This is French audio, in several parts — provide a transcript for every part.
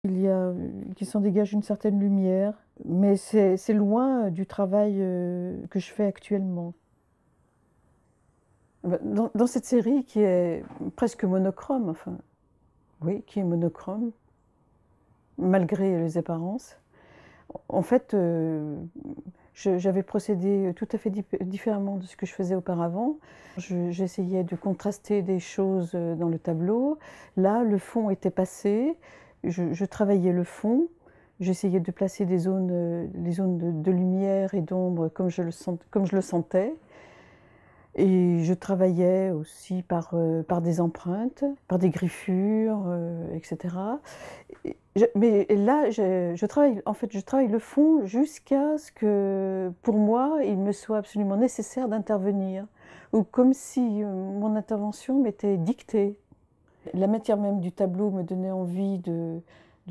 Qu'il s'en dégage une certaine lumière, mais c'est loin du travail que je fais actuellement. Dans cette série qui est presque monochrome, enfin, oui, qui est monochrome, malgré les apparences, en fait, j'avais procédé tout à fait différemment de ce que je faisais auparavant. J'essayais de contraster des choses dans le tableau. Là, le fond était passé. Je travaillais le fond. J'essayais de placer les zones de lumière et d'ombre comme je le sentais. Et je travaillais aussi par des empreintes, par des griffures, etc. Mais là, je travaille le fond jusqu'à ce que, pour moi, il me soit absolument nécessaire d'intervenir, ou comme si mon intervention m'était dictée. La matière même du tableau me donnait envie de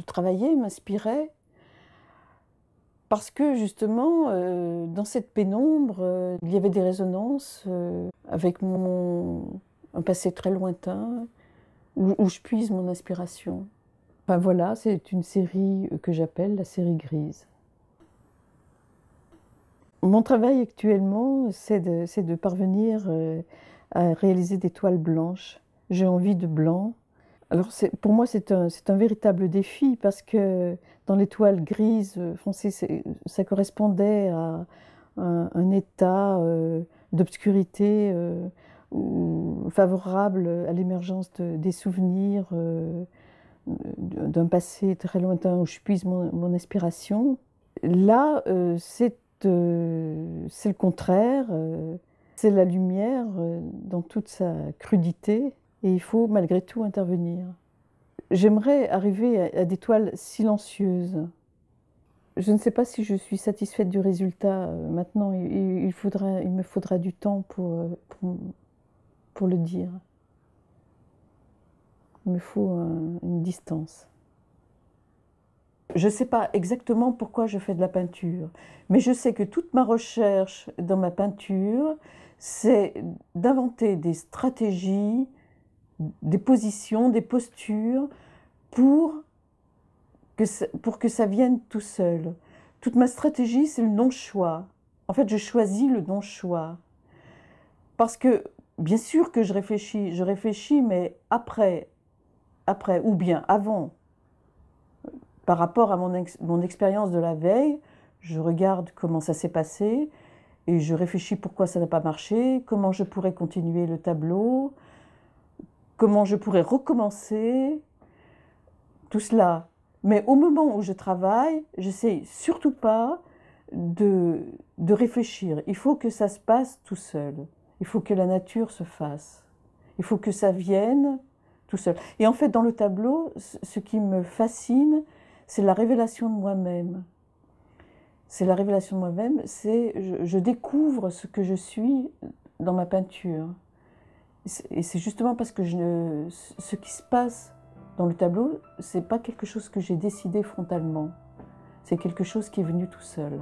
travailler, m'inspirait, parce que justement, dans cette pénombre, il y avait des résonances avec un passé très lointain, où je puise mon inspiration. Enfin voilà, c'est une série que j'appelle la série grise. Mon travail actuellement, c'est de parvenir à réaliser des toiles blanches. J'ai envie de blanc. Alors pour moi, c'est un véritable défi parce que dans les toiles grises foncées, ça correspondait à un état d'obscurité favorable à l'émergence des souvenirs d'un passé très lointain où je puise mon inspiration. Là, c'est le contraire, c'est la lumière dans toute sa crudité et il faut malgré tout intervenir. J'aimerais arriver à des toiles silencieuses. Je ne sais pas si je suis satisfaite du résultat maintenant. Il me faudra du temps pour le dire. Il me faut une distance. Je ne sais pas exactement pourquoi je fais de la peinture, mais je sais que toute ma recherche dans ma peinture, c'est d'inventer des stratégies, des positions, des postures pour que ça vienne tout seul. Toute ma stratégie, c'est le non-choix. En fait, je choisis le non-choix. Parce que, bien sûr que je réfléchis, mais après, ou bien avant. Par rapport à mon expérience de la veille, je regarde comment ça s'est passé et je réfléchis pourquoi ça n'a pas marché, comment je pourrais continuer le tableau, comment je pourrais recommencer, tout cela. Mais au moment où je travaille, j'essaie surtout pas de réfléchir. Il faut que ça se passe tout seul. Il faut que la nature se fasse. Il faut que ça vienne tout seul. Et en fait, dans le tableau, ce qui me fascine, c'est la révélation de moi-même. C'est la révélation de moi-même, je découvre ce que je suis dans ma peinture. Et c'est justement parce que ce qui se passe dans le tableau, c'est pas quelque chose que j'ai décidé frontalement. C'est quelque chose qui est venu tout seul.